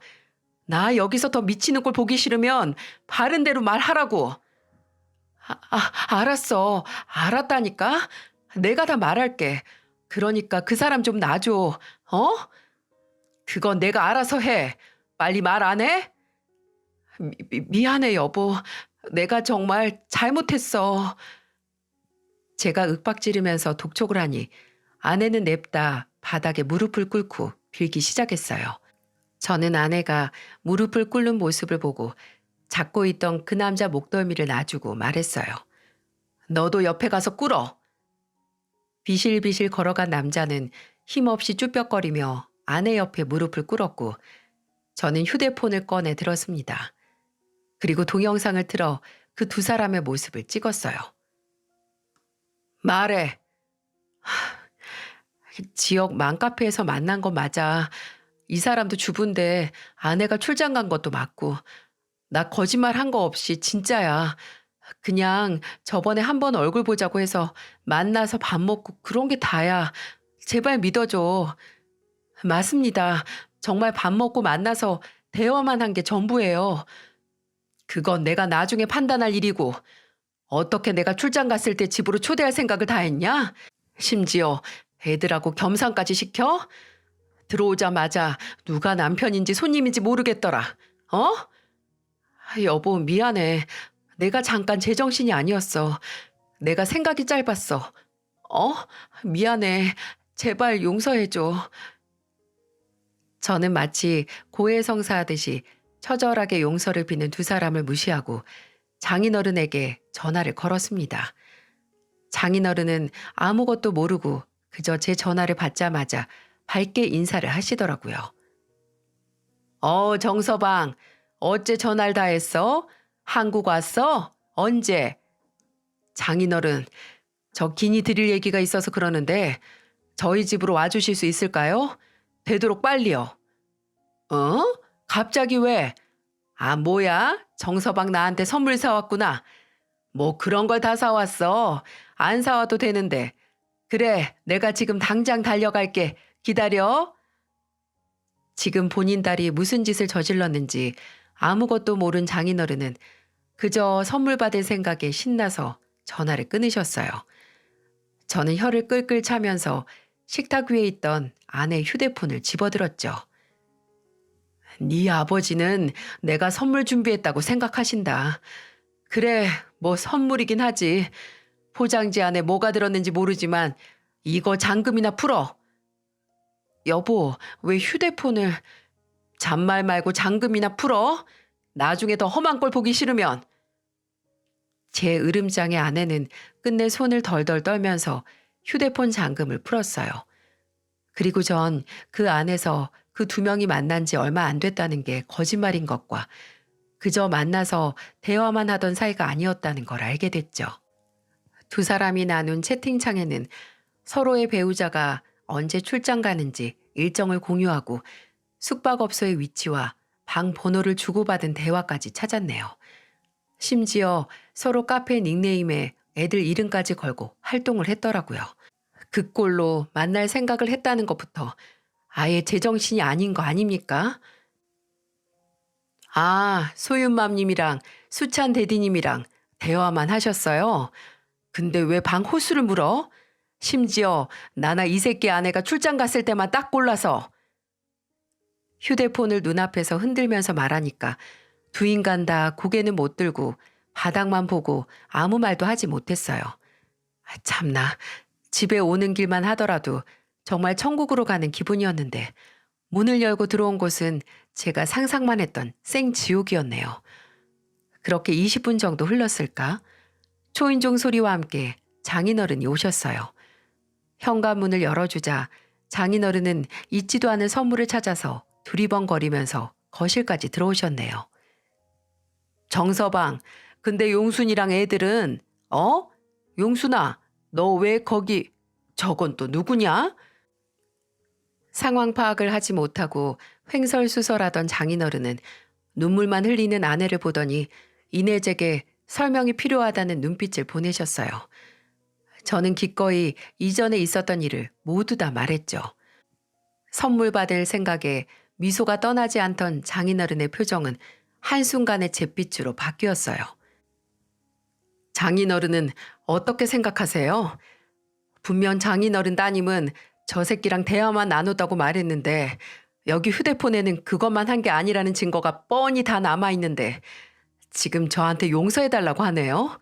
Speaker 1: 나 여기서 더 미치는 꼴 보기 싫으면 바른 대로 말하라고. 알았어. 알았다니까. 내가 다 말할게. 그러니까 그 사람 좀 놔줘. 어? 그건 내가 알아서 해. 빨리 말 안 해? 미안해, 여보. 내가 정말 잘못했어. 제가 윽박지르면서 독촉을 하니 아내는 냅다 바닥에 무릎을 꿇고 빌기 시작했어요. 저는 아내가 무릎을 꿇는 모습을 보고 잡고 있던 그 남자 목덜미를 놔주고 말했어요. 너도 옆에 가서 꿇어. 비실비실 걸어간 남자는 힘없이 쭈뼛거리며 아내 옆에 무릎을 꿇었고 저는 휴대폰을 꺼내 들었습니다. 그리고 동영상을 틀어 그 두 사람의 모습을 찍었어요. 말해. 지역 맘카페에서 만난 건 맞아. 이 사람도 주부인데 아내가 출장 간 것도 맞고. 나 거짓말 한 거 없이 진짜야. 그냥 저번에 한 번 얼굴 보자고 해서 만나서 밥 먹고 그런 게 다야. 제발 믿어줘. 맞습니다. 정말 밥 먹고 만나서 대화만 한 게 전부예요. 그건 내가 나중에 판단할 일이고 어떻게 내가 출장 갔을 때 집으로 초대할 생각을 다 했냐? 심지어 애들하고 겸상까지 시켜? 들어오자마자 누가 남편인지 손님인지 모르겠더라. 어? 여보, 미안해. 내가 잠깐 제정신이 아니었어. 내가 생각이 짧았어. 어? 미안해. 제발 용서해줘. 저는 마치 고해성사하듯이 처절하게 용서를 비는 두 사람을 무시하고 장인어른에게 전화를 걸었습니다. 장인어른은 아무것도 모르고 그저 제 전화를 받자마자 밝게 인사를 하시더라고요. 정서방, 어째 전화를 다 했어? 한국 왔어? 언제? 장인어른, 저 긴히 드릴 얘기가 있어서 그러는데 저희 집으로 와주실 수 있을까요? 되도록 빨리요. 어? 갑자기 왜? 뭐야? 정서방 나한테 선물 사왔구나. 뭐 그런 걸 다 사왔어. 안 사와도 되는데. 그래, 내가 지금 당장 달려갈게. 기다려. 지금 본인 딸이 무슨 짓을 저질렀는지 아무것도 모른 장인어른은 그저 선물 받을 생각에 신나서 전화를 끊으셨어요. 저는 혀를 끌끌 차면서 식탁 위에 있던 아내 휴대폰을 집어들었죠. 네 아버지는 내가 선물 준비했다고 생각하신다. 그래, 뭐 선물이긴 하지. 포장지 안에 뭐가 들었는지 모르지만 이거 잔금이나 풀어. 여보, 왜 휴대폰을... 잔말 말고 잔금이나 풀어? 나중에 더 험한 꼴 보기 싫으면. 제 으름장의 아내는 끝내 손을 덜덜 떨면서 휴대폰 잔금을 풀었어요. 그리고 전 그 안에서 그 두 명이 만난 지 얼마 안 됐다는 게 거짓말인 것과 그저 만나서 대화만 하던 사이가 아니었다는 걸 알게 됐죠. 두 사람이 나눈 채팅창에는 서로의 배우자가 언제 출장 가는지 일정을 공유하고 숙박업소의 위치와 방 번호를 주고받은 대화까지 찾았네요. 심지어 서로 카페 닉네임에 애들 이름까지 걸고 활동을 했더라고요. 그 꼴로 만날 생각을 했다는 것부터 아예 제정신이 아닌 거 아닙니까? 아, 소윤맘님이랑 수찬 대디님이랑 대화만 하셨어요? 근데 왜 방 호수를 물어? 심지어 나나 이 새끼 아내가 출장 갔을 때만 딱 골라서. 휴대폰을 눈앞에서 흔들면서 말하니까 두 인간 다 고개는 못 들고 바닥만 보고 아무 말도 하지 못했어요. 참나, 집에 오는 길만 하더라도 정말 천국으로 가는 기분이었는데 문을 열고 들어온 곳은 제가 상상만 했던 생지옥이었네요. 그렇게 20분 정도 흘렀을까? 초인종 소리와 함께 장인어른이 오셨어요. 현관문을 열어주자 장인어른은 잊지도 않은 선물을 찾아서 두리번거리면서 거실까지 들어오셨네요. 정서방, 근데 용순이랑 애들은 용순아, 너 왜 거기... 저건 또 누구냐? 상황 파악을 하지 못하고 횡설수설하던 장인어른은 눈물만 흘리는 아내를 보더니 이내 제게 설명이 필요하다는 눈빛을 보내셨어요. 저는 기꺼이 이전에 있었던 일을 모두 다 말했죠. 선물 받을 생각에 미소가 떠나지 않던 장인어른의 표정은 한순간에 잿빛으로 바뀌었어요. 장인어른은 어떻게 생각하세요? 분명 장인어른 따님은 저 새끼랑 대화만 나눴다고 말했는데 여기 휴대폰에는 그것만 한 게 아니라는 증거가 뻔히 다 남아있는데 지금 저한테 용서해달라고 하네요.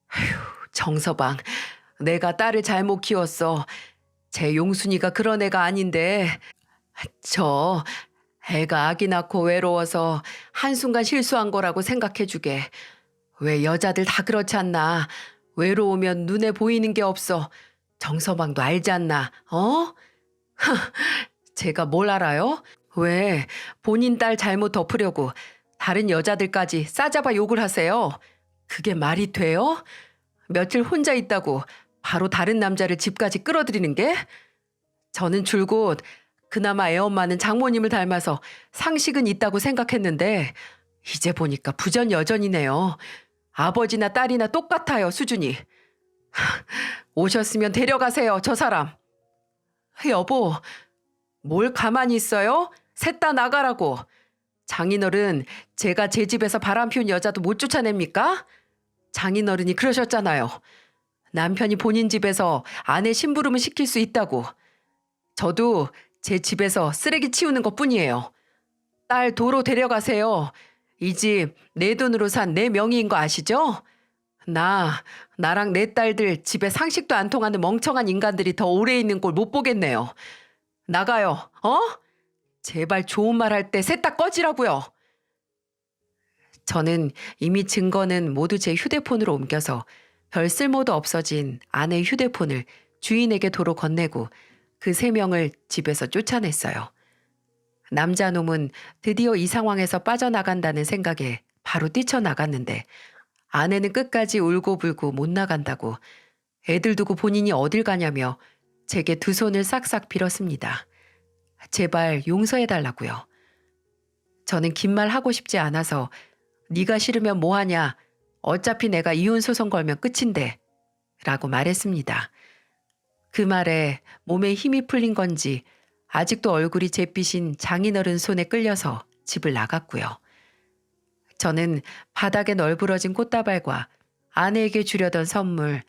Speaker 1: 아휴, 정서방, 내가 딸을 잘못 키웠어. 제 용순이가 그런 애가 아닌데 저 애가 아기 낳고 외로워서 한순간 실수한 거라고 생각해주게. 왜 여자들 다 그렇지 않나. 외로우면 눈에 보이는 게 없어. 정서방도 알지 않나, 제가 뭘 알아요? 왜 본인 딸 잘못 덮으려고 다른 여자들까지 싸잡아 욕을 하세요? 그게 말이 돼요? 며칠 혼자 있다고 바로 다른 남자를 집까지 끌어들이는 게? 저는 줄곧 그나마 애엄마는 장모님을 닮아서 상식은 있다고 생각했는데 이제 보니까 부전여전이네요. 아버지나 딸이나 똑같아요, 수준이. 오셨으면 데려가세요, 저 사람. 여보, 뭘 가만히 있어요? 셋 다 나가라고. 장인어른, 제가 제 집에서 바람 피운 여자도 못 쫓아냅니까? 장인어른이 그러셨잖아요. 남편이 본인 집에서 아내 심부름을 시킬 수 있다고. 저도 제 집에서 쓰레기 치우는 것뿐이에요. 딸 도로 데려가세요. 이 집 내 돈으로 산 내 명의인 거 아시죠? 나랑 내 딸들 집에 상식도 안 통하는 멍청한 인간들이 더 오래 있는 꼴 못 보겠네요. 나가요, 제발 좋은 말 할 때 셋 다 꺼지라고요. 저는 이미 증거는 모두 제 휴대폰으로 옮겨서 별 쓸모도 없어진 아내의 휴대폰을 주인에게 도로 건네고 그 3명을 집에서 쫓아냈어요. 남자놈은 드디어 이 상황에서 빠져나간다는 생각에 바로 뛰쳐나갔는데 아내는 끝까지 울고불고 못 나간다고 애들 두고 본인이 어딜 가냐며 제게 두 손을 싹싹 빌었습니다. 제발 용서해달라고요. 저는 긴 말 하고 싶지 않아서 네가 싫으면 뭐하냐. 어차피 내가 이혼 소송 걸면 끝인데 라고 말했습니다. 그 말에 몸에 힘이 풀린 건지 아직도 얼굴이 잿빛인 장인어른 손에 끌려서 집을 나갔고요. 저는 바닥에 널브러진 꽃다발과 아내에게 주려던 선물,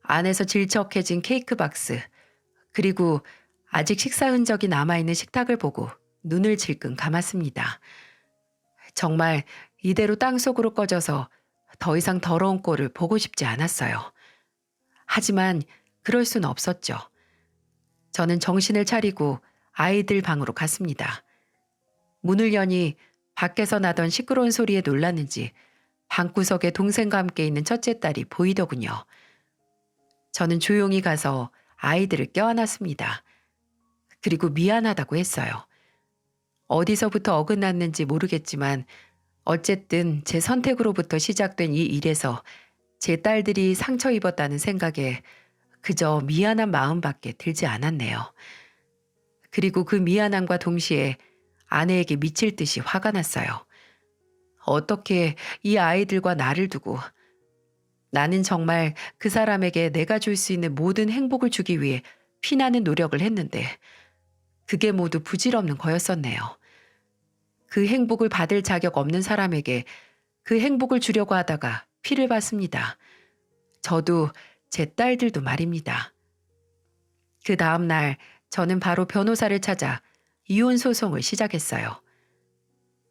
Speaker 1: 안에서 질척해진 케이크 박스, 그리고 아직 식사 흔적이 남아있는 식탁을 보고 눈을 질끈 감았습니다. 정말 이대로 땅속으로 꺼져서 더 이상 더러운 꼴을 보고 싶지 않았어요. 하지만 그럴 순 없었죠. 저는 정신을 차리고 아이들 방으로 갔습니다. 문을 여니 밖에서 나던 시끄러운 소리에 놀랐는지 방구석에 동생과 함께 있는 첫째 딸이 보이더군요. 저는 조용히 가서 아이들을 껴안았습니다. 그리고 미안하다고 했어요. 어디서부터 어긋났는지 모르겠지만 어쨌든 제 선택으로부터 시작된 이 일에서 제 딸들이 상처 입었다는 생각에 그저 미안한 마음밖에 들지 않았네요. 그리고 그 미안함과 동시에 아내에게 미칠 듯이 화가 났어요. 어떻게 이 아이들과 나를 두고 나는 정말 그 사람에게 내가 줄 수 있는 모든 행복을 주기 위해 피나는 노력을 했는데 그게 모두 부질없는 거였었네요. 그 행복을 받을 자격 없는 사람에게 그 행복을 주려고 하다가 피를 봤습니다. 저도 제 딸들도 말입니다. 그 다음 날 저는 바로 변호사를 찾아 이혼 소송을 시작했어요.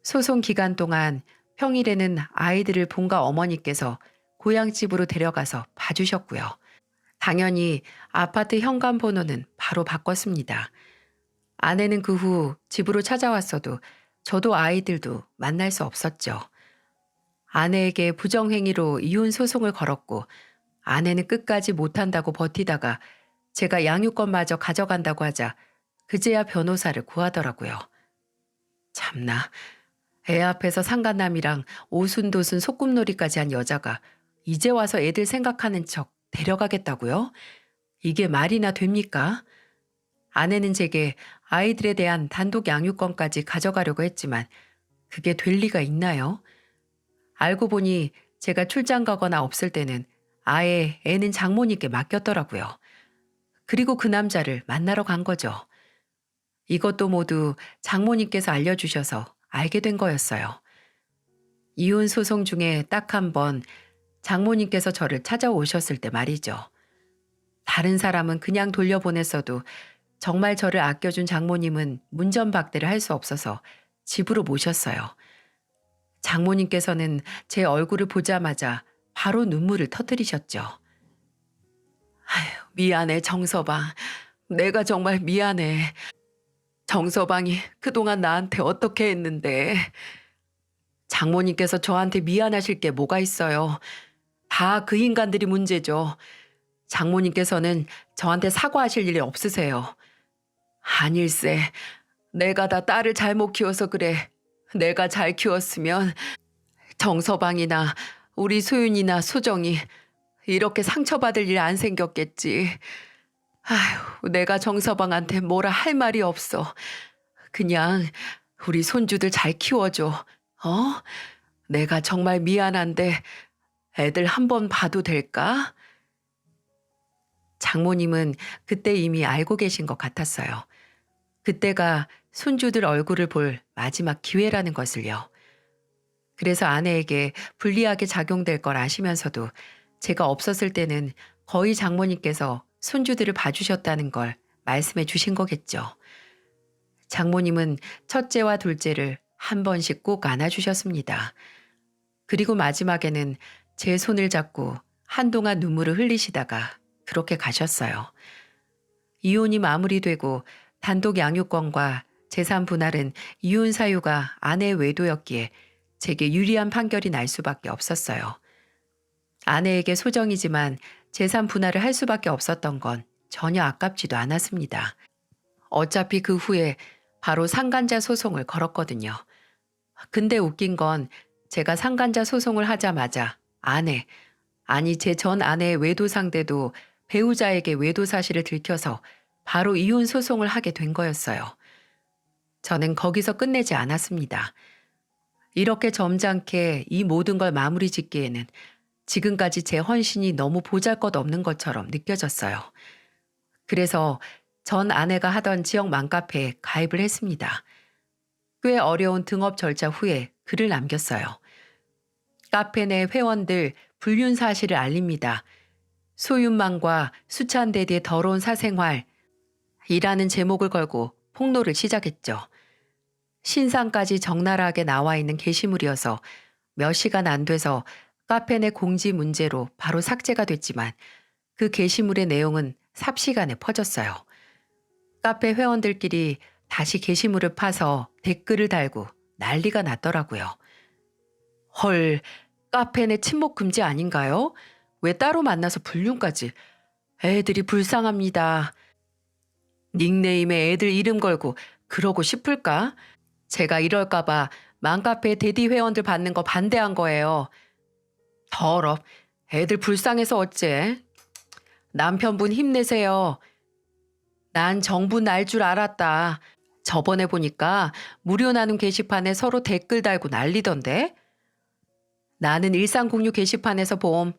Speaker 1: 소송 기간 동안 평일에는 아이들을 본가 어머니께서 고향집으로 데려가서 봐주셨고요. 당연히 아파트 현관 번호는 바로 바꿨습니다. 아내는 그 후 집으로 찾아왔어도 저도 아이들도 만날 수 없었죠. 아내에게 부정행위로 이혼 소송을 걸었고 아내는 끝까지 못한다고 버티다가 제가 양육권마저 가져간다고 하자 그제야 변호사를 구하더라고요. 참나, 애 앞에서 상간남이랑 오순도순 소꿉놀이까지 한 여자가 이제 와서 애들 생각하는 척 데려가겠다고요? 이게 말이나 됩니까? 아내는 제게 아이들에 대한 단독 양육권까지 가져가려고 했지만 그게 될 리가 있나요? 알고 보니 제가 출장 가거나 없을 때는 아예 애는 장모님께 맡겼더라고요. 그리고 그 남자를 만나러 간 거죠. 이것도 모두 장모님께서 알려주셔서 알게 된 거였어요. 이혼 소송 중에 딱 한 번 장모님께서 저를 찾아오셨을 때 말이죠. 다른 사람은 그냥 돌려보냈어도 정말 저를 아껴준 장모님은 문전박대를 할 수 없어서 집으로 모셨어요. 장모님께서는 제 얼굴을 보자마자 바로 눈물을 터뜨리셨죠. 아휴, 미안해, 정서방. 내가 정말 미안해. 정서방이 그동안 나한테 어떻게 했는데. 장모님께서 저한테 미안하실 게 뭐가 있어요. 다 그 인간들이 문제죠. 장모님께서는 저한테 사과하실 일이 없으세요. 아닐세. 내가 다 딸을 잘못 키워서 그래. 내가 잘 키웠으면 정서방이나 우리 소윤이나 소정이 이렇게 상처받을 일 안 생겼겠지. 아휴, 내가 정서방한테 뭐라 할 말이 없어. 그냥 우리 손주들 잘 키워줘. 어? 내가 정말 미안한데 애들 한번 봐도 될까? 장모님은 그때 이미 알고 계신 것 같았어요. 그때가 손주들 얼굴을 볼 마지막 기회라는 것을요. 그래서 아내에게 불리하게 작용될 걸 아시면서도 제가 없었을 때는 거의 장모님께서 손주들을 봐주셨다는 걸 말씀해 주신 거겠죠. 장모님은 첫째와 둘째를 한 번씩 꼭 안아주셨습니다. 그리고 마지막에는 제 손을 잡고 한동안 눈물을 흘리시다가 그렇게 가셨어요. 이혼이 마무리되고 단독 양육권과 재산 분할은 이혼 사유가 아내 외도였기에 제게 유리한 판결이 날 수밖에 없었어요. 아내에게 소정이지만 재산 분할을 할 수밖에 없었던 건 전혀 아깝지도 않았습니다. 어차피 그 후에 바로 상간자 소송을 걸었거든요. 근데 웃긴 건 제가 상간자 소송을 하자마자 제 전 아내의 외도 상대도 배우자에게 외도 사실을 들켜서 바로 이혼 소송을 하게 된 거였어요. 저는 거기서 끝내지 않았습니다. 이렇게 점잖게 이 모든 걸 마무리 짓기에는 지금까지 제 헌신이 너무 보잘것없는 것처럼 느껴졌어요. 그래서 전 아내가 하던 지역 맘카페에 가입을 했습니다. 꽤 어려운 등업 절차 후에 글을 남겼어요. 카페 내 회원들 불륜 사실을 알립니다. 소윤망과 수찬대디의 더러운 사생활 이라는 제목을 걸고 폭로를 시작했죠. 신상까지 적나라하게 나와 있는 게시물이어서 몇 시간 안 돼서 카페 내 공지 문제로 바로 삭제가 됐지만 그 게시물의 내용은 삽시간에 퍼졌어요. 카페 회원들끼리 다시 게시물을 파서 댓글을 달고 난리가 났더라고요. 헐, 카페 내 침묵 금지 아닌가요? 왜 따로 만나서 불륜까지? 애들이 불쌍합니다. 닉네임에 애들 이름 걸고 그러고 싶을까? 제가 이럴까봐 맘카페 대디 회원들 받는 거 반대한 거예요. 더럽, 애들 불쌍해서 어째? 남편분 힘내세요. 난 정부 날 줄 알았다. 저번에 보니까 무료 나눔 게시판에 서로 댓글 달고 난리던데? 나는 일상공유 게시판에서 봄.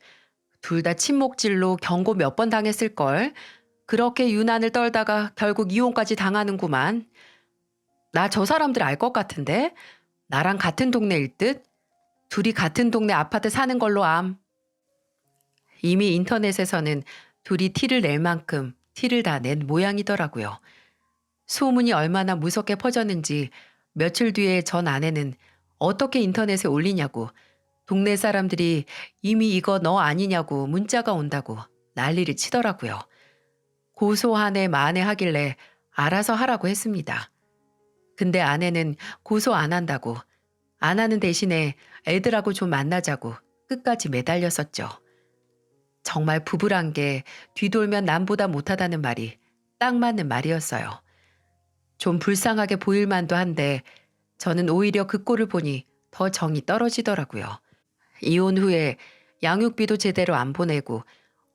Speaker 1: 둘 다 침묵질로 경고 몇 번 당했을걸. 그렇게 유난을 떨다가 결국 이혼까지 당하는구만. 나 저 사람들 알 것 같은데? 나랑 같은 동네일 듯? 둘이 같은 동네 아파트 사는 걸로 암. 이미 인터넷에서는 둘이 티를 낼 만큼 티를 다 낸 모양이더라고요. 소문이 얼마나 무섭게 퍼졌는지 며칠 뒤에 전 아내는 어떻게 인터넷에 올리냐고 동네 사람들이 이미 이거 너 아니냐고 문자가 온다고 난리를 치더라고요. 고소하네 마네 하길래 알아서 하라고 했습니다. 근데 아내는 고소 안 한다고 안 하는 대신에 애들하고 좀 만나자고 끝까지 매달렸었죠. 정말 부부란 게 뒤돌면 남보다 못하다는 말이 딱 맞는 말이었어요. 좀 불쌍하게 보일 만도 한데 저는 오히려 그 꼴을 보니 더 정이 떨어지더라고요. 이혼 후에 양육비도 제대로 안 보내고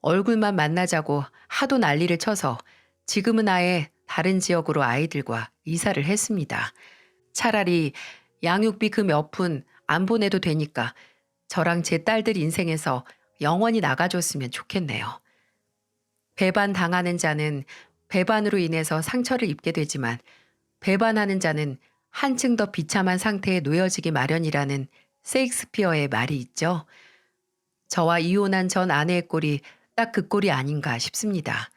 Speaker 1: 얼굴만 만나자고 하도 난리를 쳐서 지금은 아예 다른 지역으로 아이들과 이사를 했습니다. 차라리 양육비 그 몇 푼 안 보내도 되니까 저랑 제 딸들 인생에서 영원히 나가줬으면 좋겠네요. 배반 당하는 자는 배반으로 인해서 상처를 입게 되지만 배반하는 자는 한층 더 비참한 상태에 놓여지기 마련이라는 세익스피어의 말이 있죠. 저와 이혼한 전 아내의 꼴이 딱 그 꼴이 아닌가 싶습니다.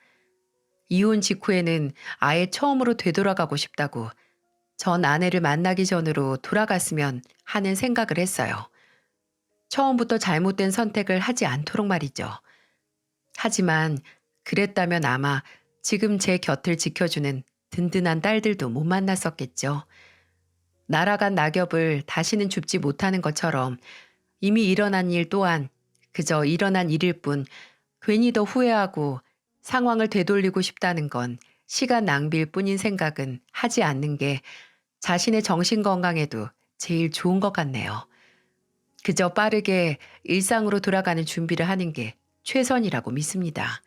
Speaker 1: 이혼 직후에는 아예 처음으로 되돌아가고 싶다고 전 아내를 만나기 전으로 돌아갔으면 하는 생각을 했어요. 처음부터 잘못된 선택을 하지 않도록 말이죠. 하지만 그랬다면 아마 지금 제 곁을 지켜주는 든든한 딸들도 못 만났었겠죠. 날아간 낙엽을 다시는 줍지 못하는 것처럼 이미 일어난 일 또한 그저 일어난 일일 뿐 괜히 더 후회하고 상황을 되돌리고 싶다는 건 시간 낭비일 뿐인 생각은 하지 않는 게 자신의 정신 건강에도 제일 좋은 것 같네요. 그저 빠르게 일상으로 돌아가는 준비를 하는 게 최선이라고 믿습니다.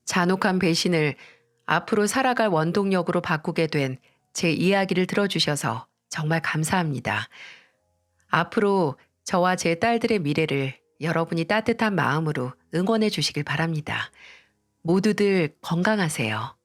Speaker 1: 잔혹한 배신을 앞으로 살아갈 원동력으로 바꾸게 된 제 이야기를 들어주셔서 정말 감사합니다. 앞으로 저와 제 딸들의 미래를 여러분이 따뜻한 마음으로 응원해 주시길 바랍니다. 모두들 건강하세요.